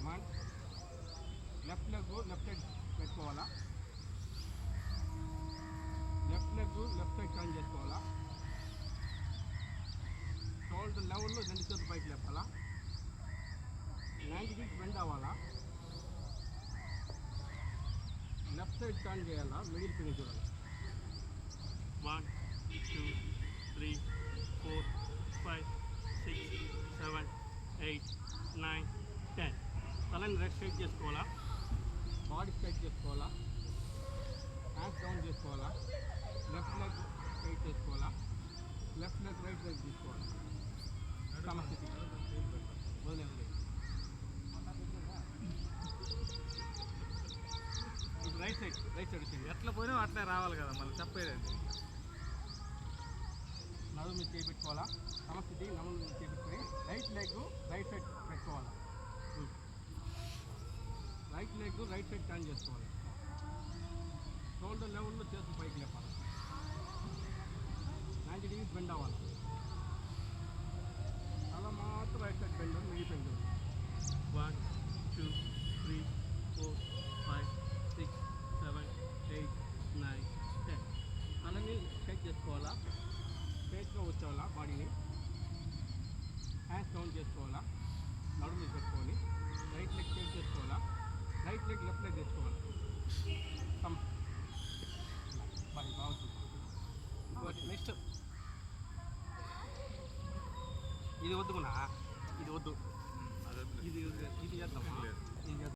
One left leg left side పెట్టుకోవాలా, left leg left side turn చేసుకోవాలా, shoulder లెవెల్లో రెండు చేతులు పైకి లేపాలా, 90 డిగ్రీస్ బెండ్ అవ్వాలా, లెఫ్ట్ సైడ్ టర్న్ చేయాలా, మిడిల్ ఫినిష్ చూడాలి. 1 2 3 4 5 6 7 8 9 10. తలని రెస్ట్ స్ట్రైట్ చేసుకోవాలా, బాడీ స్ట్రైట్ చేసుకోవాలా, హ్యాండ్స్ డౌన్ చేసుకోవాలా, లెఫ్ట్ లెగ్ స్ట్రైట్ చేసుకోవాలా, లెఫ్ట్ లెగ్ రైట్ లెగ్ తీసుకోవాలి. సమస్థితి వదిలేదు. ఇప్పుడు రైట్ సైడ్ వచ్చింది. ఎట్లా పోయినా అట్లా రావాలి కదా, మళ్ళీ చెప్పేదండి. నడుము మీద చేపెట్టుకోవాలా, సమస్థితి నడుము మీద చేపెట్టుకొని రైట్ లెగ్ రైట్ సైడ్ పెట్టుకోవాలా, right leg right side turn చేసుకోవాలి, షోల్డర్ లెవెల్లో చేతులు పైకి లేపాలి, 90 డిగ్రీస్ బెండ్ అవ్వాలి, అలా మాత్రం రైట్ సైడ్ బెండ్ మిగిలిపోయింది. 1 2 3 4 5 6 7 8 9 10. అలానే స్ట్రైట్ చేసుకోవాలా, స్ట్రైట్గా వచ్చేవాళ్ళ బాడీని, హ్యాండ్స్ డౌన్ చేసుకోవాలా, నడుము మీద పెట్టుకోవాలి, రైట్ లెగ్ స్ట్రైట్ చేసుకోవాలా, రైట్ లెగ్ లెఫ్ట్ లెగ్ తెచ్చుకోవాలి. బాగుంటుంది. నెక్స్ట్ ఇది వద్దుకున్నా, ఇది వద్దు, ఇది చేద్దామా.